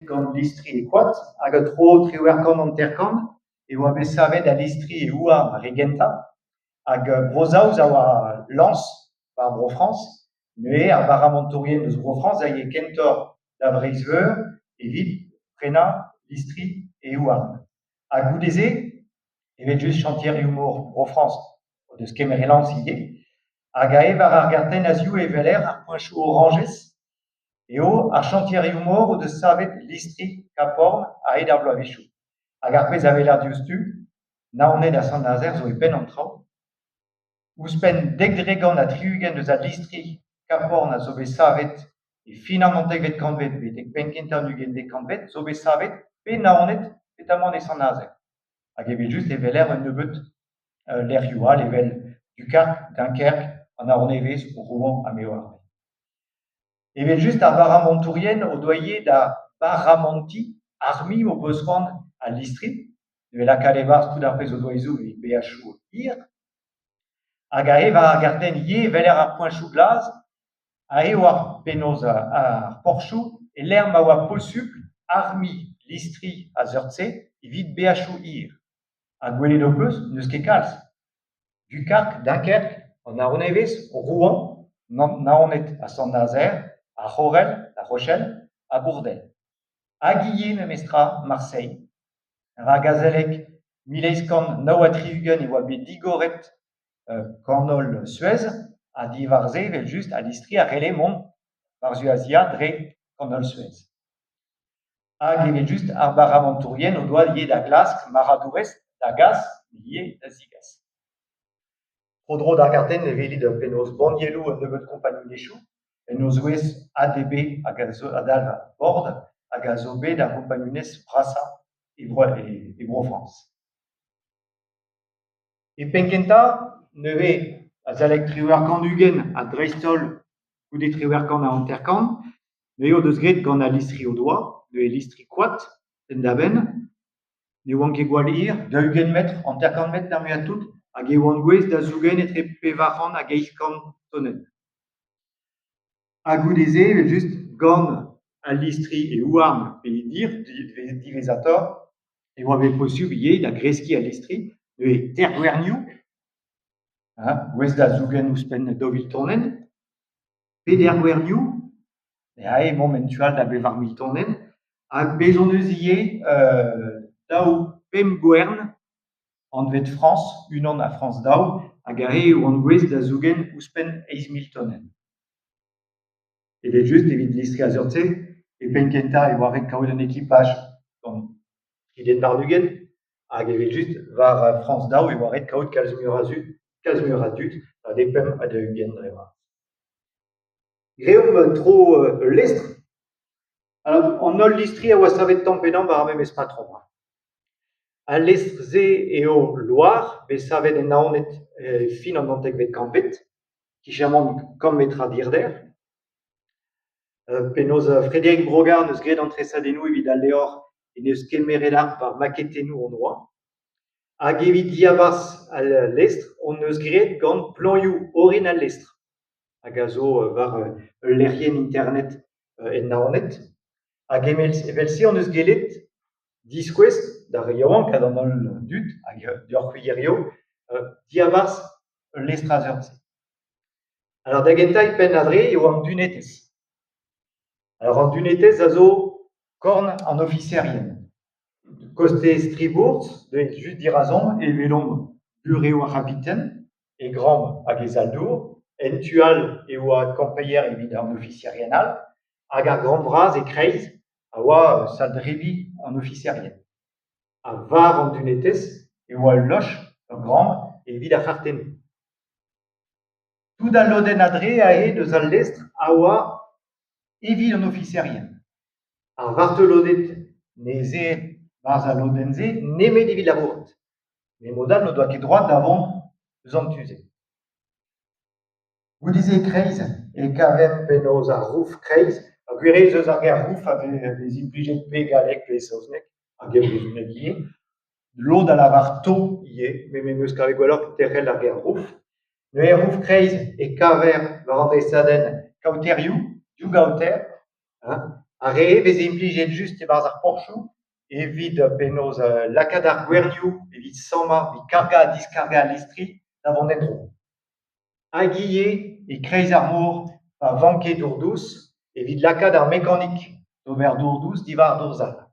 gant listri e quat, hag a tro triwerkan an terkan, e oa bet savet a listri e ouarn a regenta, hag brozaouz a oa lans war Bro France, ne ar baramantourien eus Bro France a ye kentor da vreizveur evit prena listri e ouarn. A goudeze, evet just chantier humour Bro France, deus kemer elans ide, hag a ev ar garten azioù e veler ar poinchou orangez, eo ar chantier humour o deus savet listri kaporn a ed ar bloavechou. Hag ar pez a veler diouzhtu, naonet a Sant-Nazaire zo e penn an traoù. Ouzhpenn dek-dregan a triugen eus a listri kaporn a zo bet savet e fin an mantek vet kanvet, bet penkenta nugen vet kanvet, zo bet savet pe naonet petamant e Sant-Nazaire. Hag evet just e veler un nebeut lerioù level Dukark, Dunkerque, an aornevez, Rouen ha Meoar. Evet just ar baramantourien o doaie da baramanti armi o peusran a listri, de la kalevars tout ar pez o doaezou e BHO ir, hag a ev ar garten ie veler ar poinchou glaz, a eo ar penoz ar porchou, e l'er ma oa posupl armi listri a zeurtse evit BHO ir. A gwelet o peus, neus ket kalz. Dukark, Dunkerque, an aornevez, Rouen, naonet a Sant-Nazaire, a Chorel, La Rochelle, a Bourdel. Hag ie memestra Marseille, ra gazelek mileizkan naou a triugen e oa bet digoret Cornol Suez, a divarze vel just a listri a rele mont war Azia dre Cornol Suez. Hag evel just ar baramantourien o doa ie da glask maradourez da gaz ie da zigas. Tro-dro d'ar garten e velit penaos bannielou un nebeut kompagni lechou, en o zouez ADB hag a dalv bord hag a zo bet ar kompaniounez Brassa e Bro France. E penkenta, neuve a zalek triwerkan ugen a dreistol goude triwerkan a anterkan, ne eo deus graet gant a listri o doa, ne e listri koat, en da benn, ne oan ket gwall hir, da ugen metr, anterkan metr d'ar muiad tout, hag e oan gwez da zougen etre pevarc'han hag eizkan tonnen. A goudeze, evel just gant a listri e ouarn pe dir, divezator, e oa bet posupl ie da greski a listri, ne e tergwernioù, gwez da zougen ouzhpenn dovil tonnen, peder gwernioù, e ae momentual da bevar mil tonnen, hag bezon eus ie daou pem gwern an vet France, unan a France daou, hag ae oan gwez da zougen ouzhpenn 1000 tonnen. Evet just evit listri a zeurtse, e penkenta e oaret kaout un ekipaj gant triden barnugen, hag evet just war France daou e oaret kaout kalz mur a dud, a depem a da ugen drema. Greom tro lestr. Alors, an ol listri a oa savet tampennañ war ar memes patron. A lestr ze eo Loire, be savet en naonet fin an mantek vet kanvet, kichamant kammetra dirder. Penaos Frédéric Brogard neus graet an tresadennoù evit al levr e neus kemeret ar war maketennoù an oa. Hag evit diabas al lestr, on neus graet gant planioù orin al lestr. Hag a zo war lerien internet en naonet. Hag evel-se on eus gelet diskouest d'ar yaouank ad an ol dud, hag deoc'h eo, diabas lestr a zeurtse. Alors da gentañ penn a dre eo an dunetez. Alors an dunetez a zo korn an ofisierien. Koste stribourz, de just dirazon, e velom bureo a rapiten, e gram hag e zaldour, en tual e oa kampeier evit an ofisierien-all, hag ar gram vraz e kreiz a oa saldrebi an ofisierien. A var an dunetez e oa loch ur gram evit ar c'hartennoù. Tout a lodenn a dre a e deus al lestr a oa evit an ofisierien. Ar vartelodet ne ze varz a lodenn ze nemet evit labouret. Me modal no doa ket droad davant eus an tuze. Goudeze kreiz e kavem penaos ar rouf kreiz, a gwerez eus ar ger rouf a vez implijet pe galek pe saozneg, hag e brezhoneg ie. Lod a lavar to ie, me meus kavet gwelloc'h terrel ar ger rouf. Ne e rouf kreiz e kaver war an dresadenn kaoterioù, diou gaoter, Are vez impligent just e-barzh ar porchou, evit penaos lakad ar gouernioù, evit samar, evit karga a diskarga a listri da vont en-dro. Hag ivez e kreiz ar mor pa vanket dourdous, evit lakad ar mekanik d'ober dourdous divar ar dourzal.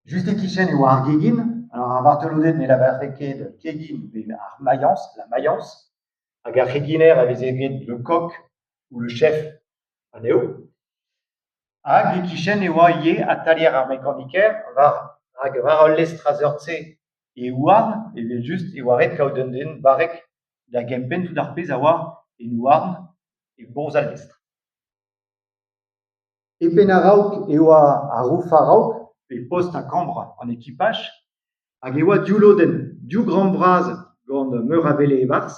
Just e-kichen e oa ar gegin, alors ar vartelodet ne lavar ket kegin bet ar maiañs, la maiañs, hag ar reginer a vez eget le coq ou le chef aneo. Hag e-kichen e oa ie a talier ar mekaniker hag war ul lestr a seurtse e ouarn, evel just e oa ret kaout un den barek da gempen tout ar pezh a oa en ouarn e bourz al lestr. Epen a raok e oa a rouf a raok pe post a kambr an ekipaj, hag e oa div lodenn, div gramm braz gant meur a vele e barzh,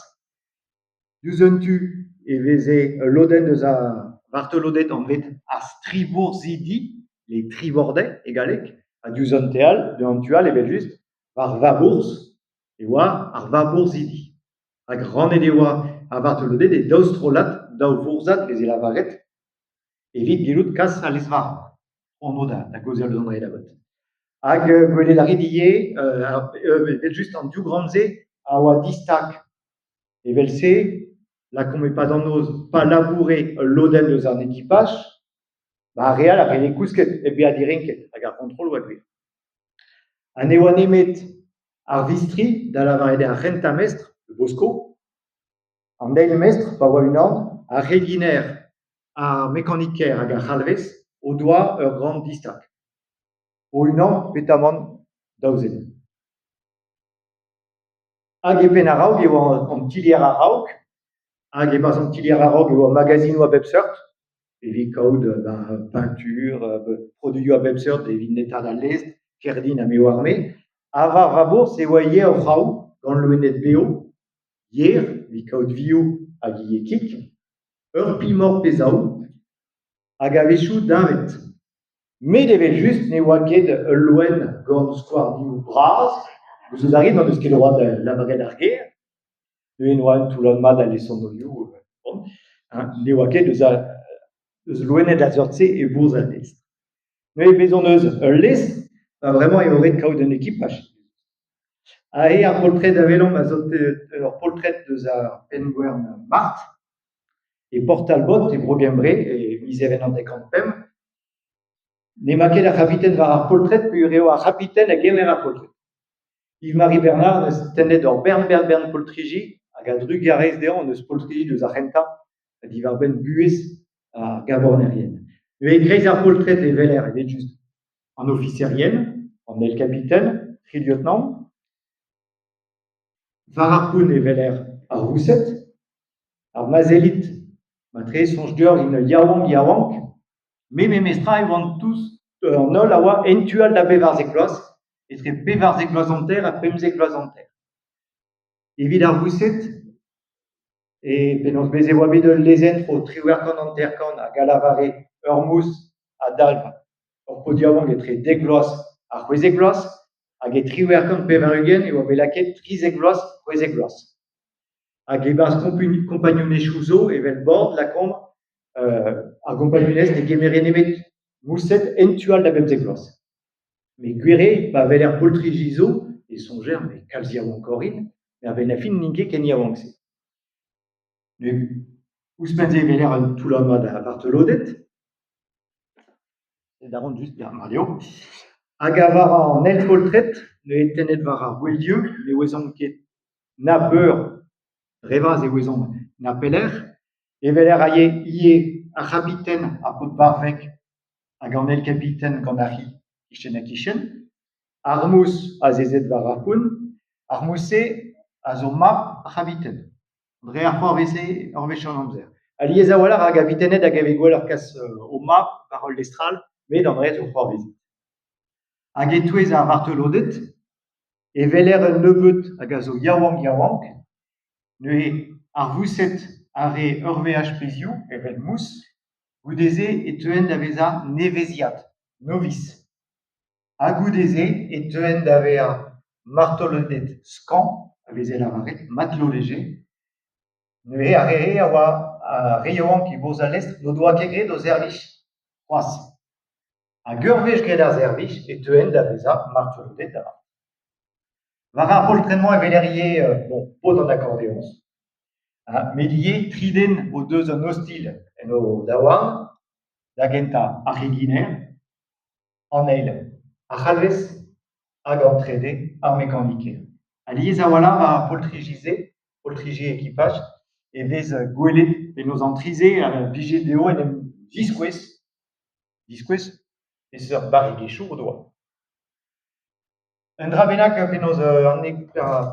diouzh un tu e veze lodenn eus a vartelodet an vet a stribour-zidi, les tribordais e galleg, ha diouzh un teal, de an tual evel just war vabourz e oa ar vabour-zidi. Hag rannet e oa a vartelodet e daoustrolat daou vourzad veze lavaret, evit gelout kas a lezvar, ono da gozal eus an dre da bot. Hag gwelet a rit ivez, evel just an div gramm-se a oa distak. Evel se, lakomp e pad an noz pa laboure lodenn eus an ekipaj, ba real a rene kousket e beat direnket hag ar kontrol oa gwir. An e oa nemet ar vistri da lavaret ar rentamestr, le bosko, an eil mestr pa oa unan, ar reginer, ar mekaniker hag ar c'halvez o doa ur gramm distak. O unan petamant daouzet. Hag epen a raok e oa an tilier a raok, hag e-barzh an tilier a raok e oa magazinoù a bep seurt, evit kaout peintur, produioù a bep seurt evit netat al lestr, kerdin ha meo ar-me. Avar vabourz e oa yer c'hraou gant loened bev, yer, evit kaout vioù hag ivez kik, ur pimor pezaou, hag a vezioù davet. Met evel just ne oa ket ul loen gant skouarnioù braz, eus a rit n'en eus ket droad lavaret ar gêr, ne oa un toulan mat a lesonolioù, ne oa ket eus loened a seurtse e bourz al lestr. Me bezon eus ul lestr, ba vremañ eo ret kaout un ekipaj. Aze ar poltred a welan a zot ur poltred eus ar penn-gouern Mart, e portal bot e brogembre e miz even an dekant pemp. Ne ma ket ar c'habiten war ar poltred pe ur eo ar c'habiten a gemer ar poltred. Yves-Marie Bernard neus tennet ur bern poltriji hag a drugarez dezhañ neus poltriji deus ar renta a divar ben buhez ar gabornerien. Me e greiz ar poltred e veler evet just an officerien, an el kapiten, 3 lieutenant, war ar poun e veler ar rousset, ar mazelit matre sonj deoc'h in yaouank, me mestra e oant tous an holl a oa entual da bevarzek bloaz, etre bevarzek bloaz an ter ha pemzek bloaz an ter. Evit ar rousset, e penaos bez e oa bet ul lezenn o triouerkan an terkan hag a lavare ur mous a dalv ur podiaouank etre 10 bloaz ar c'hwezek bloaz, hag e triouerkan pevar-ugent e oa bet lakaet 30 bloaz, 30 bloaz. Hag e-barzh kompagnonnezhioù zo evel bord lakomp ar kompagnonnez ne gemere nemet mousset entual da bemzek bloaz. Me gwere pa veler poltriji zo e soñjer me kalz yaouank orin, me a ben a fin n'int ket ken yaouank se. Me ouzhpenn-se e veler un toulan mat a vartelodet, da ran just mar dezho, hag a var an el poltred, ne e tennet war ar goueldieu, ne ouezan ket na beur revaz e ouezan na peller, e veler a ie ar c'habiten a pod barvek hag an el kapiten gant ar c'hi kichen, ar mous a zezet war ar poun, ar mous-se a zo mab ar c'habiten, dre ar c'hoarveze ur wech an amzer. Aliez a-walc'h hag a vitennet hag a vez gwell ur kas o mab war ul lestral, met an dre zo c'hoarveze. Hag e touez ar vartelodet, e veler un nebeut hag a zo yaouank, neuze ar vousset a re ur veaj pezioù, evel mous, goudeze e teuent da vezañ neveziad, novice. Ha goudeze e teuent da vezañ martelodet skan, a veze lavaret, matelot léger, neuze a rere a oa a reoank e bourz al lestr, no doa ket graet o zervij croas. A gurvej gret ar servij et teuent da veza marteurodet da. War ar poltrennement e velerie, bon, pot an accordéons. Medier triden o deus an hostil en o daouarn, da genta ar reginer, an eil ar c'halvez hag an trede ar mekanike. Aliez a wala war ar poltriji ekipaj, e vez gwelet penaos an trize ar vije deo en em diskwez, e seur barrigezhioù o doa. Un dra bennak penaos an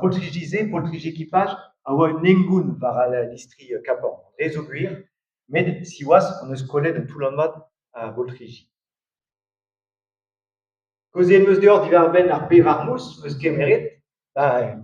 poltriji ekipaj, a oa un engoun war al listri kapan. Re zo gwir, met siwaz an eus kollet un toulanmat a poltriji. Koze en meus deoc'h diwar ben ar pevar mous, meus kemeret,